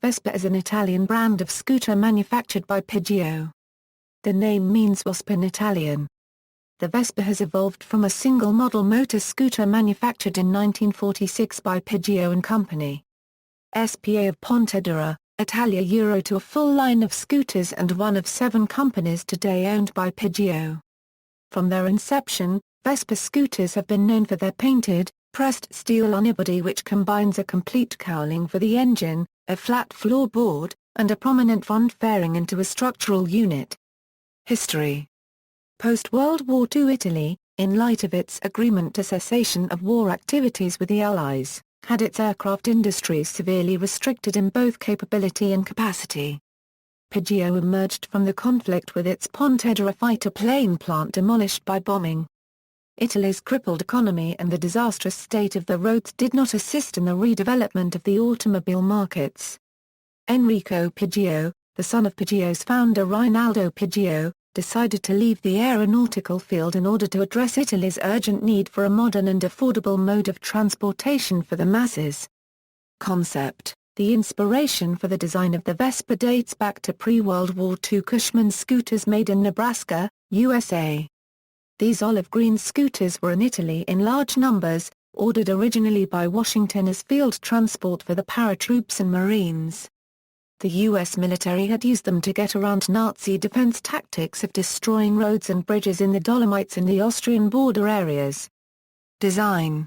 Vespa is an Italian brand of scooter manufactured by Piaggio. The name means wasp in Italian. The Vespa has evolved from a single-model motor scooter manufactured in 1946 by Piaggio and Company. S.p.A. of Pontedera, Italia Euro to a full line of scooters and one of 7 companies today owned by Piaggio. From their inception, Vespa scooters have been known for their painted, pressed steel underbody which combines a complete cowling for the engine, a flat floorboard, and a prominent front fairing into a structural unit. History. Post-World War II Italy, in light of its agreement to cessation of war activities with the Allies, had its aircraft industries severely restricted in both capability and capacity. Piaggio emerged from the conflict with its Pontedera fighter plane plant demolished by bombing. Italy's crippled economy and the disastrous state of the roads did not assist in the redevelopment of the automobile markets. Enrico Piaggio, the son of Piaggio's founder Rinaldo Piaggio, decided to leave the aeronautical field in order to address Italy's urgent need for a modern and affordable mode of transportation for the masses. Concept. The inspiration for the design of the Vespa dates back to pre-World War II Cushman scooters made in Nebraska, USA. These olive-green scooters were in Italy in large numbers, ordered originally by Washington as field transport for the paratroops and Marines. The U.S. military had used them to get around Nazi defense tactics of destroying roads and bridges in the Dolomites and the Austrian border areas. Design.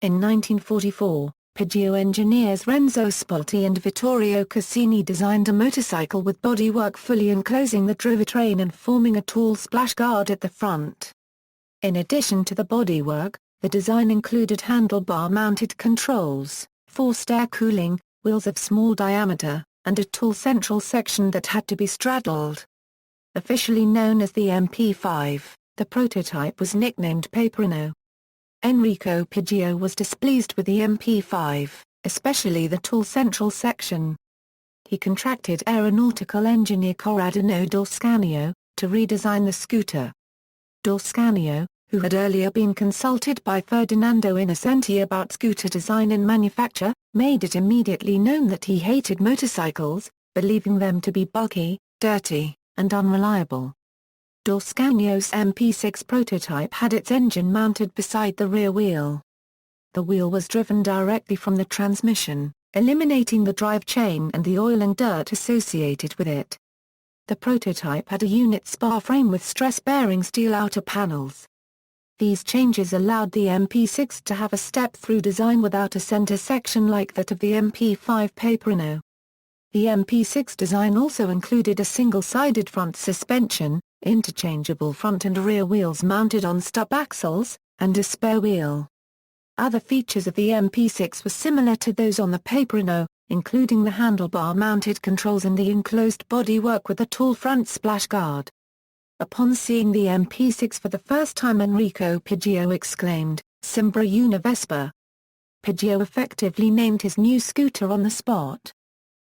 In 1944, Piaggio engineers Renzo Spolti and Vittorio Cassini designed a motorcycle with bodywork fully enclosing the drivetrain and forming a tall splash guard at the front. In addition to the bodywork, the design included handlebar-mounted controls, forced air cooling, wheels of small diameter, and a tall central section that had to be straddled. Officially known as the MP5, the prototype was nicknamed Paperino. Enrico Piaggio was displeased with the MP5, especially the tall central section. He contracted aeronautical engineer Corradino Dorscanio to redesign the scooter. Dorscanio, who had earlier been consulted by Ferdinando Innocenti about scooter design and manufacture, made it immediately known that he hated motorcycles, believing them to be bulky, dirty, and unreliable. Dorscanio's MP6 prototype had its engine mounted beside the rear wheel. The wheel was driven directly from the transmission, eliminating the drive chain and the oil and dirt associated with it. The prototype had a unit S.p.A frame with stress-bearing steel outer panels. These changes allowed the MP6 to have a step-through design without a center section like that of the MP5 Paperino. The MP6 design also included a single-sided front suspension, interchangeable front and rear wheels mounted on stub axles, and a spare wheel. Other features of the MP6 were similar to those on the Paperino, including the handlebar-mounted controls and the enclosed bodywork with a tall front splash guard. Upon seeing the MP6 for the first time, Enrico Piaggio exclaimed, "Sembra una Vespa." Piaggio effectively named his new scooter on the spot.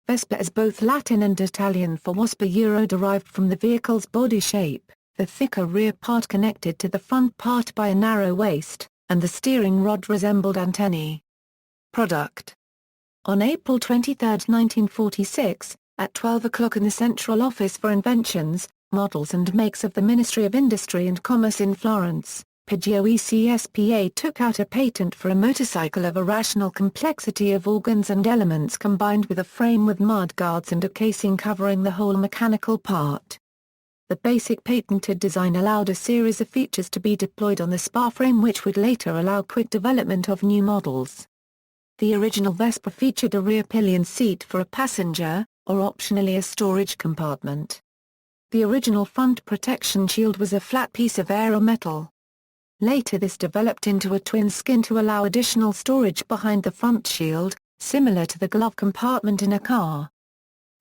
Vespa is both Latin and Italian for wasp, derived from the vehicle's body shape, the thicker rear part connected to the front part by a narrow waist, and the steering rod resembled antennae. Product. On April 23, 1946, at 12 o'clock in the Central Office for Inventions, Models and Makes of the Ministry of Industry and Commerce in Florence, Piaggio S.p.A took out a patent for a motorcycle of a rational complexity of organs and elements combined with a frame with mud guards and a casing covering the whole mechanical part. The basic patented design allowed a series of features to be deployed on the S.p.A frame which would later allow quick development of new models. The original Vespa featured a rear pillion seat for a passenger, or optionally a storage compartment. The original front protection shield was a flat piece of aerometal. Later this developed into a twin skin to allow additional storage behind the front shield, similar to the glove compartment in a car.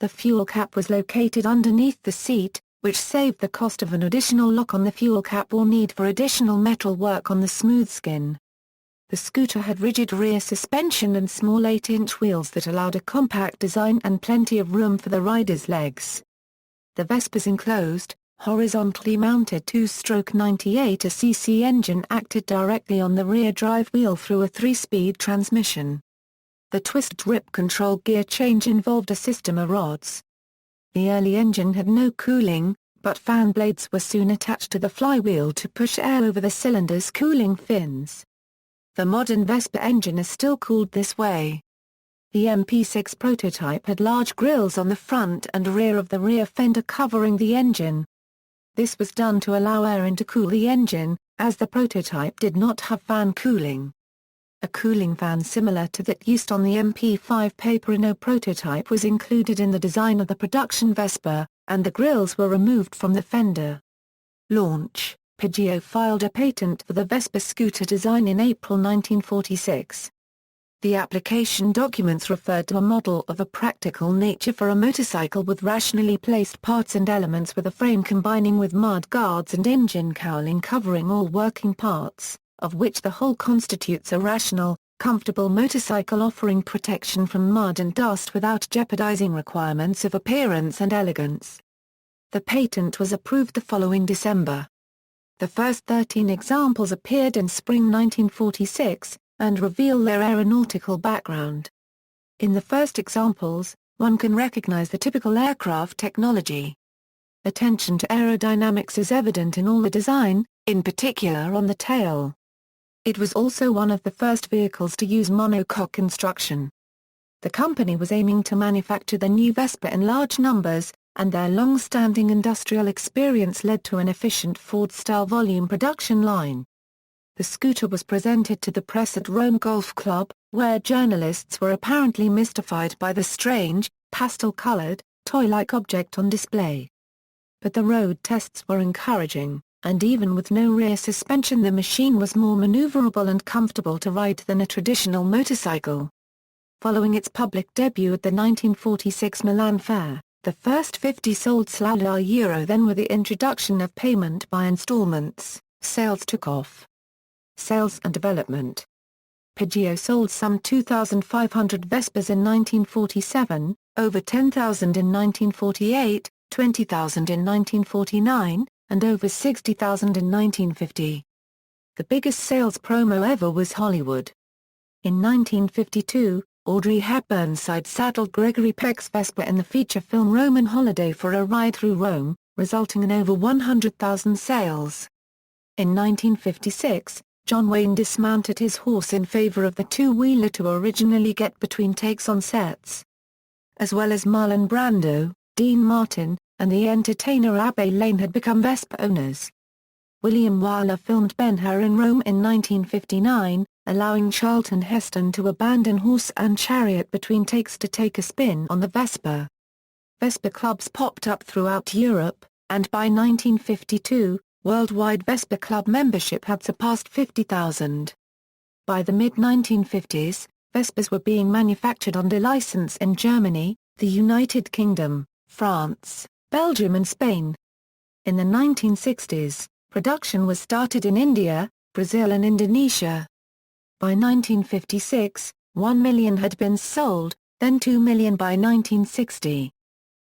The fuel cap was located underneath the seat, which saved the cost of an additional lock on the fuel cap or need for additional metal work on the smooth skin. The scooter had rigid rear suspension and small 8-inch wheels that allowed a compact design and plenty of room for the rider's legs. The Vespa's enclosed, horizontally mounted 2-stroke 98cc engine acted directly on the rear drive wheel through a 3-speed transmission. The twist-grip control gear change involved a system of rods. The early engine had no cooling, but fan blades were soon attached to the flywheel to push air over the cylinder's cooling fins. The modern Vespa engine is still cooled this way. The MP6 prototype had large grills on the front and rear of the rear fender covering the engine. This was done to allow air in to cool the engine, as the prototype did not have fan cooling. A cooling fan similar to that used on the MP5 Paperino prototype was included in the design of the production Vespa, and the grills were removed from the fender. Launch: Piaggio filed a patent for the Vespa scooter design in April 1946. The application documents referred to a model of a practical nature for a motorcycle with rationally placed parts and elements with a frame combining with mud guards and engine cowling covering all working parts, of which the whole constitutes a rational, comfortable motorcycle offering protection from mud and dust without jeopardizing requirements of appearance and elegance. The patent was approved the following December. The first 13 examples appeared in spring 1946, and reveal their aeronautical background. In the first examples, one can recognize the typical aircraft technology. Attention to aerodynamics is evident in all the design, in particular on the tail. It was also one of the first vehicles to use monocoque construction. The company was aiming to manufacture the new Vespa in large numbers, and their long-standing industrial experience led to an efficient Ford-style volume production line. The scooter was presented to the press at Rome Golf Club, where journalists were apparently mystified by the strange, pastel-colored, toy-like object on display. But the road tests were encouraging, and even with no rear suspension the machine was more maneuverable and comfortable to ride than a traditional motorcycle. Following its public debut at the 1946 Milan Fair, the first 50 sold €. Then with the introduction of payment by installments, sales took off. Sales and development. Piaggio sold some 2,500 Vespas in 1947, over 10,000 in 1948, 20,000 in 1949, and over 60,000 in 1950. The biggest sales promo ever was Hollywood. In 1952, Audrey Hepburn side-saddled Gregory Peck's Vespa in the feature film Roman Holiday for a ride through Rome, resulting in over 100,000 sales. In 1956, John Wayne dismounted his horse in favor of the two-wheeler to originally get between takes on sets. As well as Marlon Brando, Dean Martin, and the entertainer Abbey Lane had become Vespa owners. William Wyler filmed Ben-Hur in Rome in 1959, allowing Charlton Heston to abandon horse and chariot between takes to take a spin on the Vespa. Vespa clubs popped up throughout Europe, and by 1952, worldwide Vespa Club membership had surpassed 50,000. By the mid-1950s, Vespas were being manufactured under license in Germany, the United Kingdom, France, Belgium and Spain. In the 1960s, production was started in India, Brazil and Indonesia. By 1956, 1 million had been sold, then 2 million by 1960.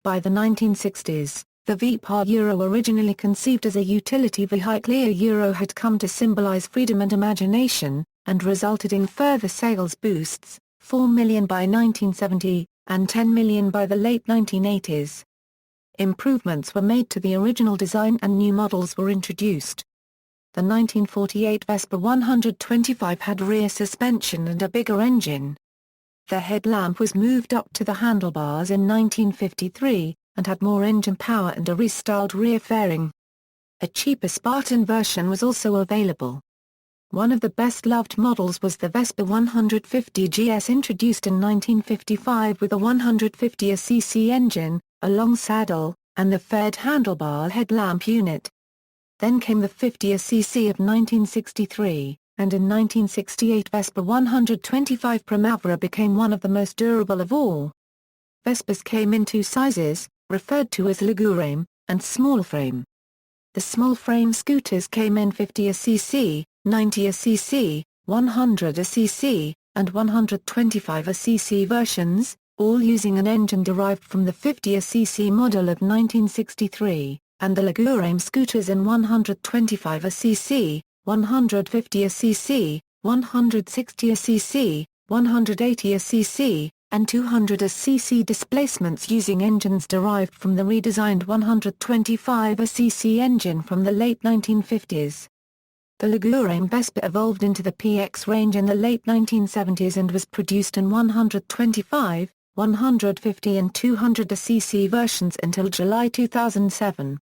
By the 1960s, the ̂vɛspa Euro, originally conceived as a utility vehicle Euro, had come to symbolize freedom and imagination, and resulted in further sales boosts, 4 million by 1970, and 10 million by the late 1980s. Improvements were made to the original design and new models were introduced. The 1948 Vespa 125 had rear suspension and a bigger engine. The headlamp was moved up to the handlebars in 1953, and had more engine power and a restyled rear fairing. A cheaper Spartan version was also available. One of the best-loved models was the Vespa 150 GS, introduced in 1955 with a 150cc engine, a long saddle, and the faired handlebar headlamp unit. Then came the 50cc of 1963, and in 1968 Vespa 125 Primavera became one of the most durable of all. Vespas came in two sizes, referred to as Ligurame, and small frame. The small frame scooters came in 50cc, 90cc, 100cc, and 125cc versions, all using an engine derived from the 50cc model of 1963, and the Ligurame scooters in 125cc, 150cc, 160cc, 180 cc, and 200 cc displacements using engines derived from the redesigned 125 cc engine from the late 1950s. The Ligurian Vespa evolved into the PX range in the late 1970s and was produced in 125, 150 and 200 cc versions until July 2007.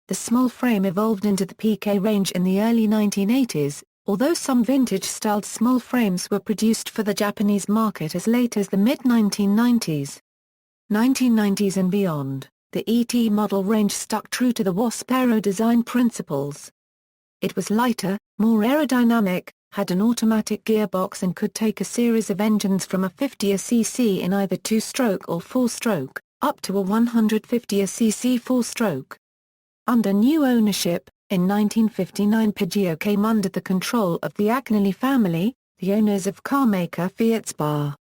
The small frame evolved into the PK range in the early 1980s, although some vintage-styled small frames were produced for the Japanese market as late as the mid-1990s. 1990s and beyond, the ET model range stuck true to the wasp aero design principles. It was lighter, more aerodynamic, had an automatic gearbox and could take a series of engines from a 50 cc in either 2-stroke or 4-stroke, up to a 150 cc 4-stroke. Under new ownership, in 1959 Piaggio came under the control of the Agnelli family, the owners of carmaker Fiat S.p.A.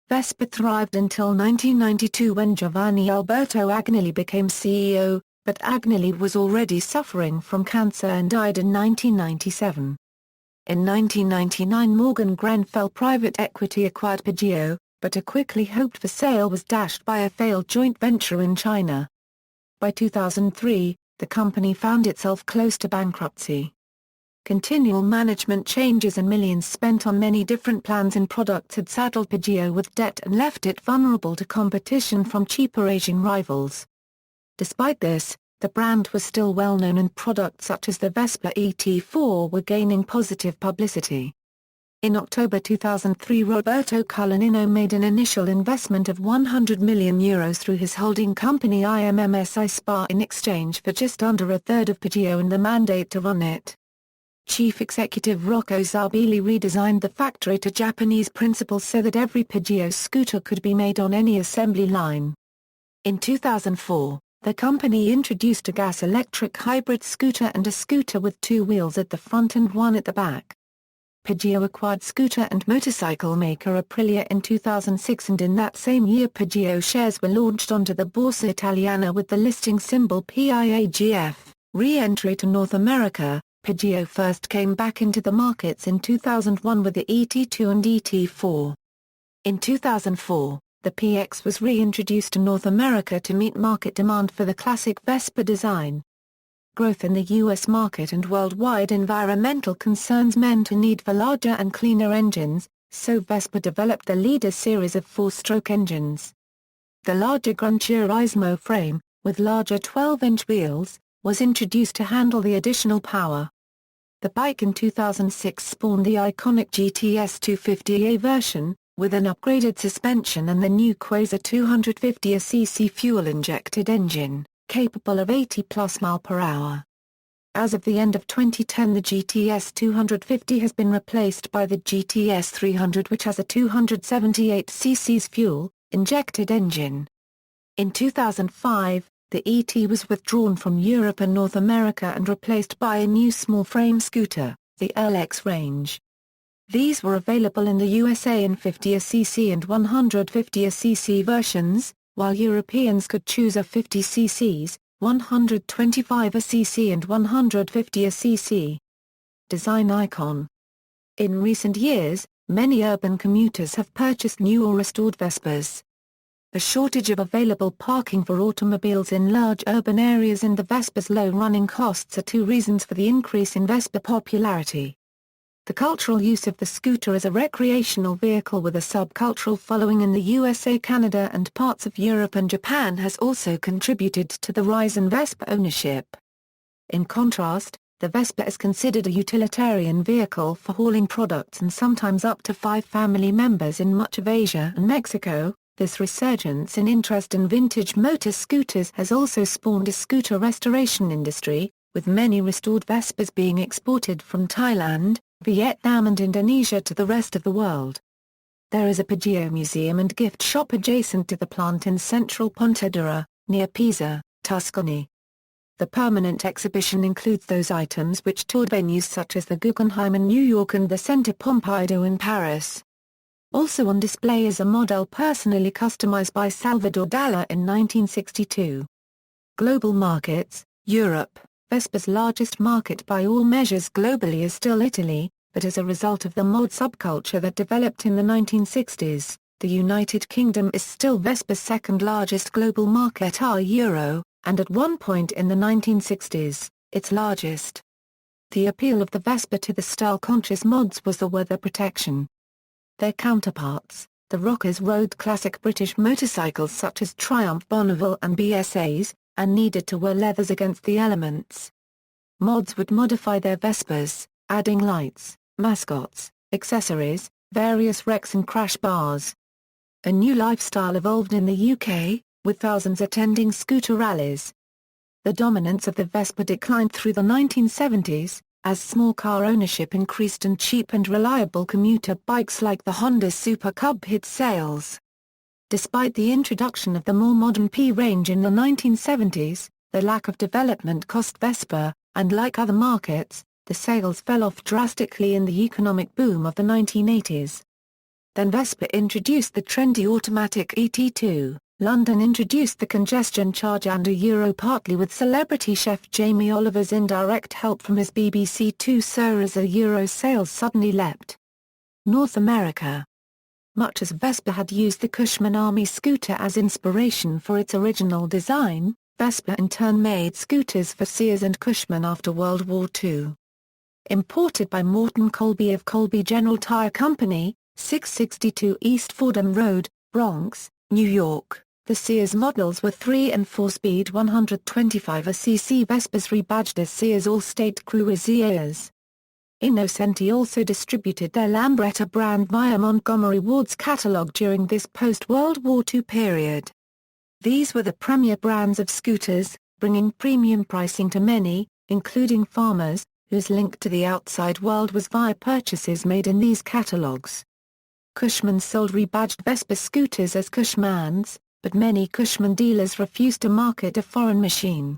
Vespa thrived until 1992 when Giovanni Alberto Agnelli became CEO, but Agnelli was already suffering from cancer and died in 1997. In 1999 Morgan Grenfell private equity acquired Piaggio, but a quickly hoped-for sale was dashed by a failed joint venture in China. By 2003, the company found itself close to bankruptcy. Continual management changes and millions spent on many different plans and products had saddled Piaggio with debt and left it vulnerable to competition from cheaper Asian rivals. Despite this, the brand was still well known and products such as the Vespa ET4 were gaining positive publicity. In October 2003 Roberto Colaninno made an initial investment of €100 million through his holding company IMMSI S.p.A. in exchange for just under a third of Piaggio and the mandate to run it. Chief executive Rocco Zarbili redesigned the factory to Japanese principles so that every Piaggio scooter could be made on any assembly line. In 2004, the company introduced a gas-electric hybrid scooter and a scooter with two wheels at the front and one at the back. Piaggio acquired scooter and motorcycle maker Aprilia in 2006 and in that same year Piaggio shares were launched onto the Borsa Italiana with the listing symbol PIAGF. Re-entry to North America, Piaggio first came back into the markets in 2001 with the ET2 and ET4. In 2004, the PX was reintroduced to North America to meet market demand for the classic Vespa design. Growth in the U.S. market and worldwide environmental concerns meant a need for larger and cleaner engines, so Vespa developed the Leader series of 4-stroke engines. The larger Gran Turismo frame, with larger 12-inch wheels, was introduced to handle the additional power. The bike in 2006 spawned the iconic GTS 250A version, with an upgraded suspension and the new Quasar 250cc fuel-injected engine, capable of 80+ mph. As of the end of 2010 the GTS 250 has been replaced by the GTS 300 which has a 278cc fuel-injected engine. In 2005, the ET was withdrawn from Europe and North America and replaced by a new small-frame scooter, the LX range. These were available in the USA in 50cc and 150cc versions, while Europeans could choose a 50cc, 125cc and 150cc. Design icon. In recent years, many urban commuters have purchased new or restored Vespas. A shortage of available parking for automobiles in large urban areas and the Vespa's low running costs are two reasons for the increase in Vespa popularity. The cultural use of the scooter as a recreational vehicle with a subcultural following in the USA, Canada and parts of Europe and Japan has also contributed to the rise in Vespa ownership. In contrast, the Vespa is considered a utilitarian vehicle for hauling products and sometimes up to 5 family members in much of Asia and Mexico. This resurgence in interest in vintage motor scooters has also spawned a scooter restoration industry, with many restored Vespas being exported from Thailand, Vietnam and Indonesia to the rest of the world. There is a Piaggio museum and gift shop adjacent to the plant in central Pontedera, near Pisa, Tuscany. The permanent exhibition includes those items which toured venues such as the Guggenheim in New York and the Centre Pompidou in Paris. Also on display is a model personally customized by Salvador Dali in 1962. Global markets. Europe. Vespa's largest market by all measures globally is still Italy, but as a result of the mod subculture that developed in the 1960s, the United Kingdom is still Vespa's second largest global market and at one point in the 1960s, its largest. The appeal of the Vespa to the style-conscious mods was the weather protection. Their counterparts, the rockers, rode classic British motorcycles such as Triumph Bonneville and BSAs, and needed to wear leathers against the elements. Mods would modify their Vespas, adding lights, mascots, accessories, various wrecks and crash bars. A new lifestyle evolved in the UK, with thousands attending scooter rallies. The dominance of the Vespa declined through the 1970s, as small car ownership increased and cheap and reliable commuter bikes like the Honda Super Cub hit sales. Despite the introduction of the more modern P range in the 1970s, the lack of development cost Vespa, and like other markets, the sales fell off drastically in the economic boom of the 1980s. Then Vespa introduced the trendy automatic ET2. London introduced the congestion charge and a Euro, partly with celebrity chef Jamie Oliver's indirect help from his BBC Two Sir, as a Euro sales suddenly leapt. North America. Much as Vespa had used the Cushman Army scooter as inspiration for its original design, Vespa in turn made scooters for Sears and Cushman after World War II. Imported by Morton Colby of Colby General Tire Company, 662 East Fordham Road, Bronx, New York. The Sears models were 3 and 4-speed 125cc Vespas rebadged as Sears All-State Cruisers. Innocenti also distributed their Lambretta brand via Montgomery Ward's catalog during this post-World War II period. These were the premier brands of scooters, bringing premium pricing to many, including farmers, whose link to the outside world was via purchases made in these catalogs. Cushman sold rebadged Vespa scooters as Cushmans, but many Cushman dealers refused to market a foreign machine.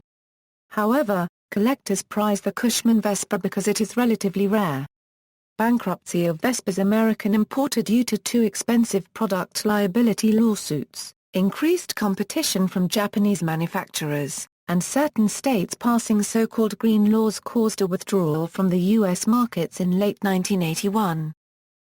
However, collectors prize the Cushman Vespa because it is relatively rare. Bankruptcy of Vespa's American importer due to too expensive product liability lawsuits, increased competition from Japanese manufacturers, and certain states passing so-called green laws caused a withdrawal from the U.S. markets in late 1981.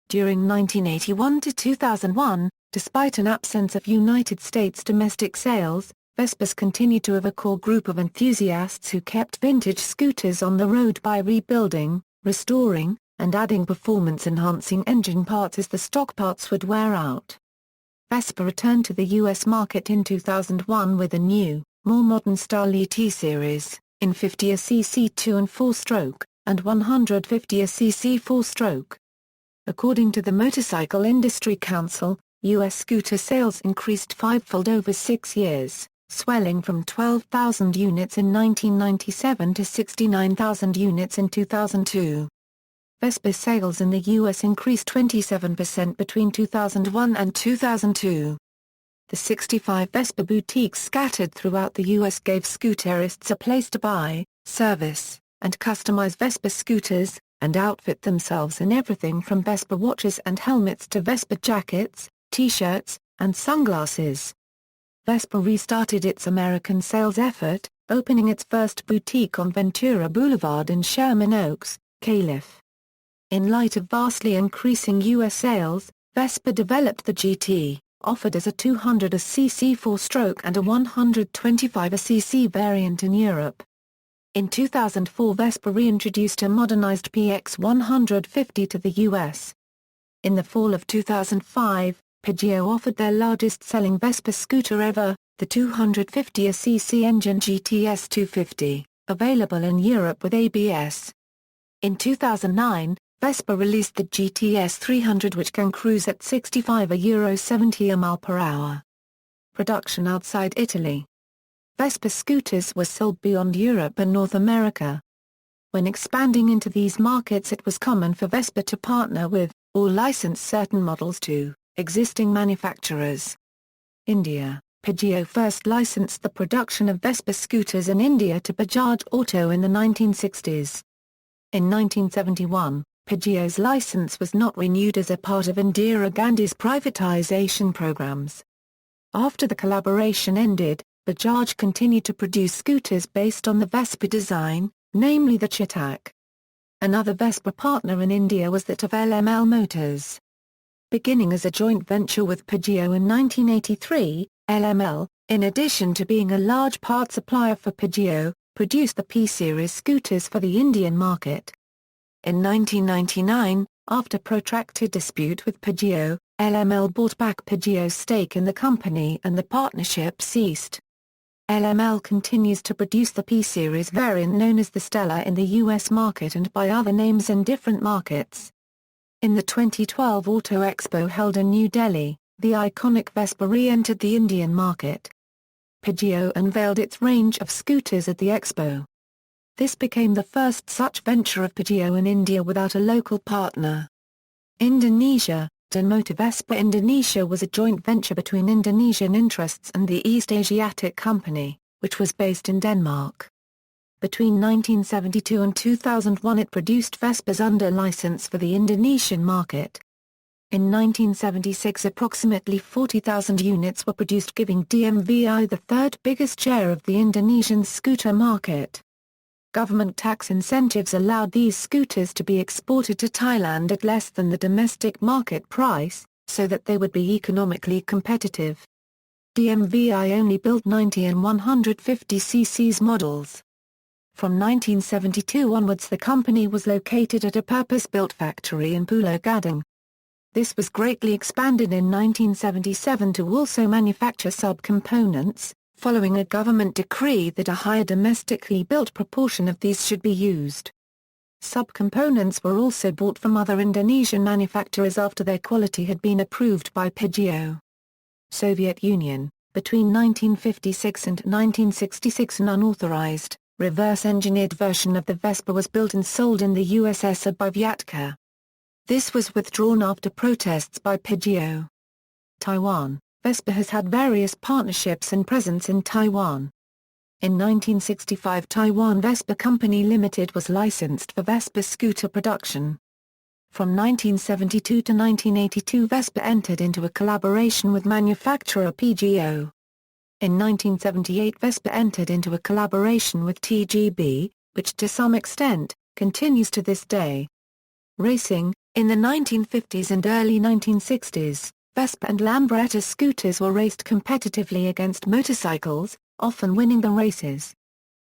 During 1981 to 2001, despite an absence of United States domestic sales, Vespas continued to have a core group of enthusiasts who kept vintage scooters on the road by rebuilding, restoring, and adding performance-enhancing engine parts as the stock parts would wear out. Vespa returned to the U.S. market in 2001 with a new, more modern-style ET series, in 50cc 2 and 4-stroke, and 150cc 4-stroke. According to the Motorcycle Industry Council, U.S. scooter sales increased fivefold over 6 years, swelling from 12,000 units in 1997 to 69,000 units in 2002. Vespa sales in the U.S. increased 27% between 2001 and 2002. The 65 Vespa boutiques scattered throughout the U.S. gave scooterists a place to buy, service, and customize Vespa scooters, and outfit themselves in everything from Vespa watches and helmets to Vespa jackets, t-shirts, and sunglasses. Vespa restarted its American sales effort, opening its first boutique on Ventura Boulevard in Sherman Oaks, Calif. In light of vastly increasing U.S. sales, Vespa developed the GT, offered as a 200cc 4-stroke and a 125cc variant in Europe. In 2004, Vespa reintroduced a modernized PX 150 to the U.S. In the fall of 2005, Piaggio offered their largest-selling Vespa scooter ever, the 250cc engine GTS 250, available in Europe with ABS. In 2009, Vespa released the GTS 300, which can cruise at 65 Euro 70 mph. Production outside Italy. Vespa scooters were sold beyond Europe and North America. When expanding into these markets, it was common for Vespa to partner with, or license certain models to, existing manufacturers. India. Piaggio first licensed the production of Vespa scooters in India to Bajaj Auto in the 1960s. In 1971, Piaggio's license was not renewed as a part of Indira Gandhi's privatization programs. After the collaboration ended, Bajaj continued to produce scooters based on the Vespa design, namely the Chetak. Another Vespa partner in India was that of LML Motors. Beginning as a joint venture with Piaggio in 1983, LML, in addition to being a large part supplier for Piaggio, produced the P-Series scooters for the Indian market. In 1999, after protracted dispute with Piaggio, LML bought back Piaggio's stake in the company and the partnership ceased. LML continues to produce the P-Series variant known as the Stella in the US market and by other names in different markets. In the 2012 Auto Expo held in New Delhi, the iconic Vespa re-entered the Indian market. Piaggio unveiled its range of scooters at the expo. This became the first such venture of Piaggio in India without a local partner. Indonesia. The Motor Vespa Indonesia was a joint venture between Indonesian interests and the East Asiatic Company, which was based in Denmark. Between 1972 and 2001 it produced Vespas under license for the Indonesian market. In 1976 approximately 40,000 units were produced, giving DMVI the third biggest share of the Indonesian scooter market. Government tax incentives allowed these scooters to be exported to Thailand at less than the domestic market price, so that they would be economically competitive. DMVI only built 90 and 150 cc models. From 1972 onwards the company was located at a purpose-built factory in Pulau Gadang. This was greatly expanded in 1977 to also manufacture sub-components, following a government decree that a higher domestically built proportion of these should be used. Sub-components were also bought from other Indonesian manufacturers after their quality had been approved by Piaggio. Soviet Union. Between 1956 and 1966 an unauthorized, reverse-engineered version of the Vespa was built and sold in the USSR by Vyatka. This was withdrawn after protests by Piaggio. Taiwan. Vespa has had various partnerships and presence in Taiwan. In 1965 Taiwan Vespa Company Limited was licensed for Vespa scooter production. From 1972 to 1982 Vespa entered into a collaboration with manufacturer Piaggio. In 1978 Vespa entered into a collaboration with TGB, which to some extent, continues to this day. Racing. In the 1950s and early 1960s, Vespa and Lambretta scooters were raced competitively against motorcycles, often winning the races.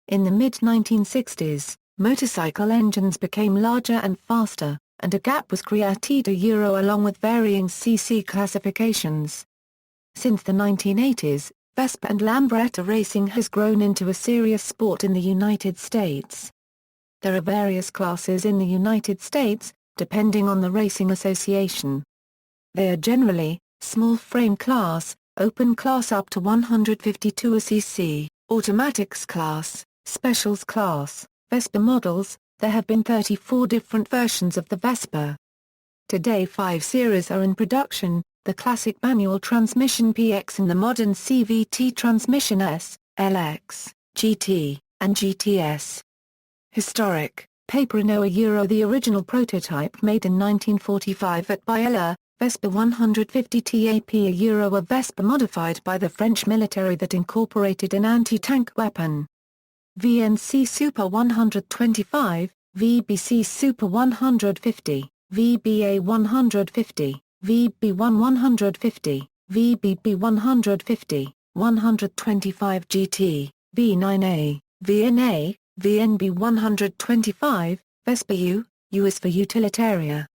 In the mid-1960s, motorcycle engines became larger and faster, and a gap was created along with varying cc classifications. Since the 1980s, Vespa and Lambretta racing has grown into a serious sport in the United States. There are various classes in the United States, depending on the racing association. They are generally, small frame class, open class up to 152 cc, automatics class, specials class, Vespa models. There have been 34 different versions of the Vespa. Today 5 series are in production, the classic manual transmission PX and the modern CVT transmission S, LX, GT, and GTS. Historic, Paperino the original prototype made in 1945 at Biella, Vespa 150 TAP a Vespa modified by the French military that incorporated an anti-tank weapon. VNC Super 125, VBC Super 150, VBA 150, VB1 150, VBB 150, 125 GT, V9A, VNA, VNB 125, Vespa U is for utilitaria.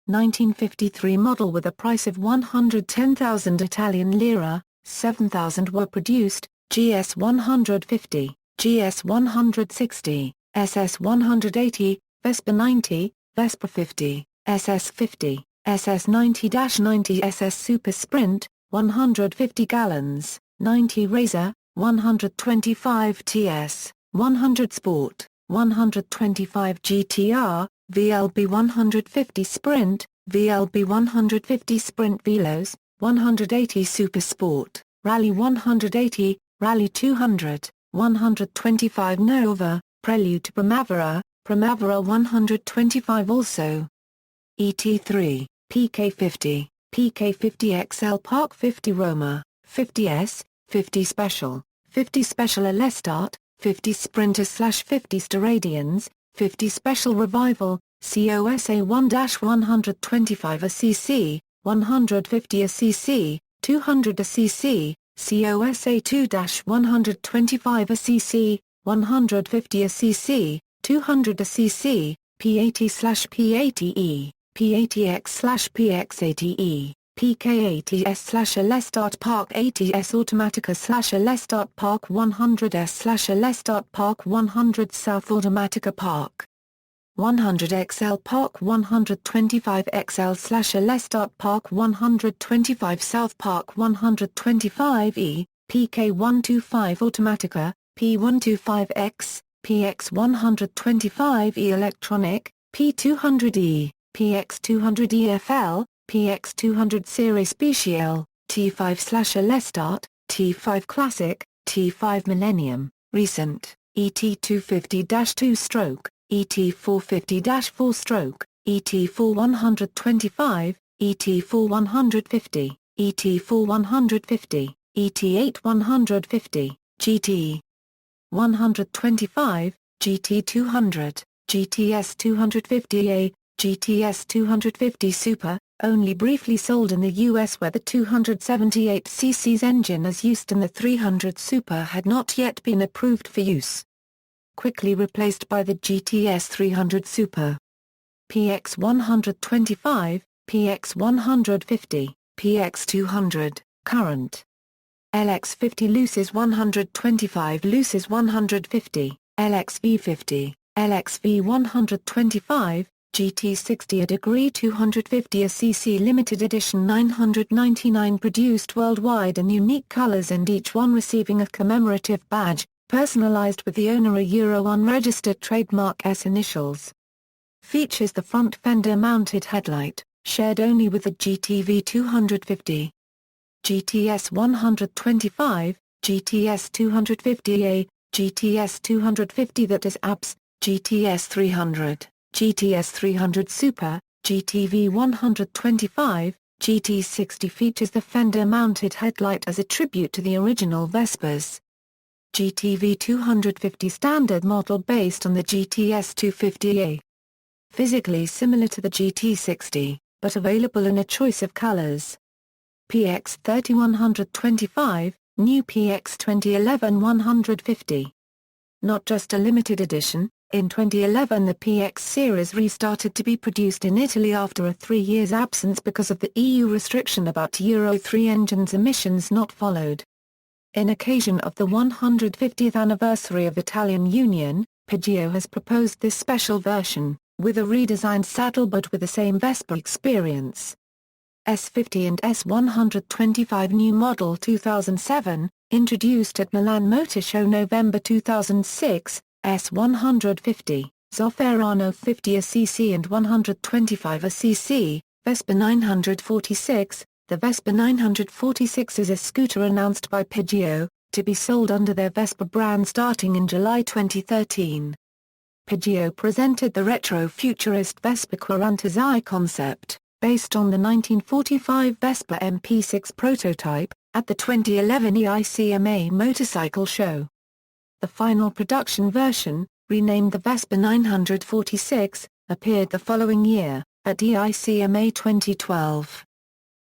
1953 model with a price of 110,000 Italian lira, 7,000 were produced, GS 150, GS 160, SS 180, Vespa 90, Vespa 50, SS 50, SS 90-90 SS Super Sprint, 150 gallons, 90 Razor, 125 TS, 100 Sport, 125 GTR, VLB 150 Sprint, VLB 150 Sprint Velos, 180 Super Sport, Rally 180, Rally 200, 125 Nova, Prelude to Primavera, Primavera 125 also. ET3, PK50, PK50 XL Park 50 Roma, 50S, 50 Special, 50 Special Alestart, 50 Sprinter/50 Stradins, 50 Special Revival, COSA 1-125 cc, 150 cc, 200 cc, COSA 2-125 cc, 150 cc, 200 cc, P80/P80E, P80X/PX80E, PK80S/Alestart Park 80S Automatica/Alestart Park 100S/Alestart Park 100 South Automatica Park 100XL Park 125XL/Alestart Park 125 South Park 125E, PK125 Automatica, P125X, PX125E Electronic, P200E, PX200EFL, PX200 Series Special, T5/Alestart, T5 Classic, T5 Millennium, Recent, ET250-2-stroke, ET450-4-stroke, ET4 ET4 150, ET4 150, ET8 150, GT 125, GT 200, GTS 250A, GTS 250 Super, only briefly sold in the US where the 278cc engine as used in the 300 Super had not yet been approved for use. Quickly replaced by the GTS 300 Super. PX 125, PX 150, PX 200, current. LX50 Lucis 125 Lucis 150, LXV50, LXV 125, GT60 A degree 250 cc limited edition 999 produced worldwide in unique colors and each one receiving a commemorative badge, personalized with the owner a Euro unregistered trademark S initials. Features the front fender-mounted headlight, shared only with the GTV 250. GTS 125, GTS 250A, GTS 250 that is ABS, GTS 300, GTS 300 Super, GTV 125, GT60 features the fender-mounted headlight as a tribute to the original Vespas. GTV 250 standard model based on the GTS 250A. Physically similar to the GT60, but available in a choice of colors. PX 3125, new PX 2011 150. Not just a limited edition, in 2011 the PX series restarted to be produced in Italy after a 3 years absence because of the EU restriction about Euro 3 engines emissions not followed. In occasion of the 150th anniversary of Italian Union, Piaggio has proposed this special version, with a redesigned saddle but with the same Vespa experience. S50 and S125 new model 2007, introduced at Milan Motor Show November 2006, S150, Zafferano 50cc and 125cc, Vespa 946. The Vespa 946 is a scooter announced by Piaggio, to be sold under their Vespa brand starting in July 2013. Piaggio presented the retro-futurist Vespa 40i concept, based on the 1945 Vespa MP6 prototype, at the 2011 EICMA motorcycle show. The final production version, renamed the Vespa 946, appeared the following year, at EICMA 2012.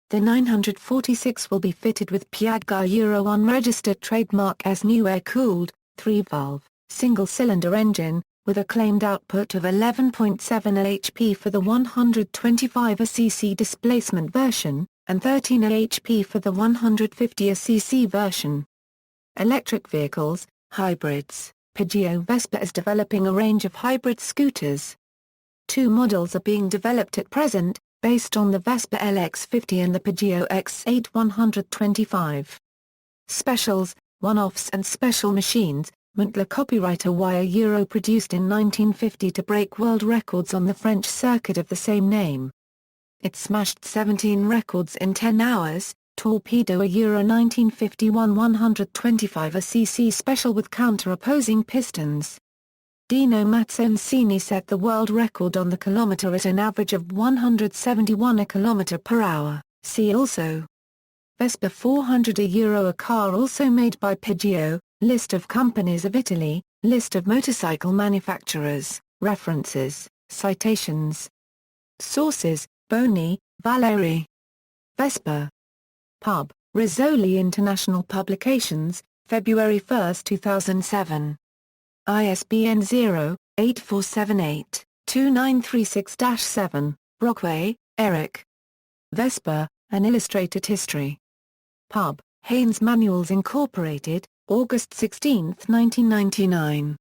The 946 will be fitted with Piaggio Euro unregistered trademark as new air-cooled, 3-valve, single-cylinder engine, with a claimed output of 11.7 HP for the 125cc displacement version, and 13 HP for the 150cc version. Electric vehicles, hybrids. Piaggio Vespa is developing a range of hybrid scooters. 2 models are being developed at present, based on the Vespa LX50 and the Piaggio X8 125. Specials, one-offs and special machines. Montler copyright a wire Euro produced in 1950 to break world records on the French circuit of the same name. It smashed 17 records in 10 hours. Torpedo a Euro 1951 125cc special with counter-opposing pistons. Dino Mazzoncini set the world record on the kilometer at an average of 171 km/h. See also. Vespa 400 a Euro a car also made by Piaggio. List of companies of Italy, list of motorcycle manufacturers. References, citations. Sources: Boni, Valerie. Vespa. Pub, Rizzoli International Publications, February 1, 2007. ISBN 0-8478-2936-7, Brockway, Eric. Vespa, An Illustrated History. Pub, Haynes Manuals Incorporated, August 16, 1999.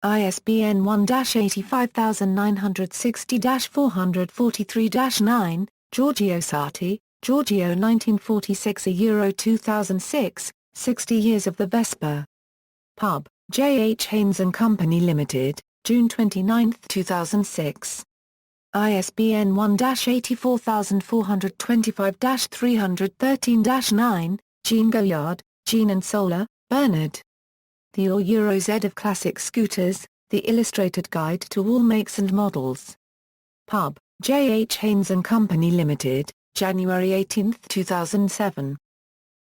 ISBN 1-85960-443-9, Giorgio Sarti, Giorgio 1946 Euro 2006, 60 Years of the Vespa. Pub, J. H. Haynes & Company Limited, June 29, 2006. ISBN 1-84425-313-9, Jean Goyard, Jean and Soler, Bernard. The Euro Z of Classic Scooters, The Illustrated Guide to All Makes and Models. Pub, J. H. Haynes & Company Limited, January 18, 2007.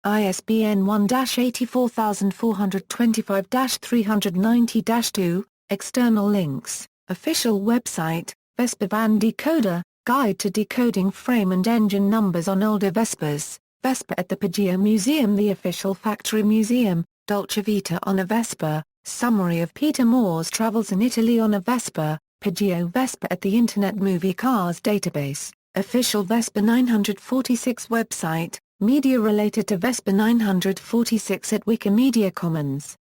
ISBN 1-84425-390-2, external links, official website, Vespa Van Decoder, Guide to Decoding Frame and Engine Numbers on Older Vespas, Vespa at the Piaggio Museum, the official factory museum, Dolce Vita on a Vespa, summary of Peter Moore's travels in Italy on a Vespa, Piaggio Vespa at the Internet Movie Cars Database, official Vespa 946 website, media related to Vespa 946 at Wikimedia Commons.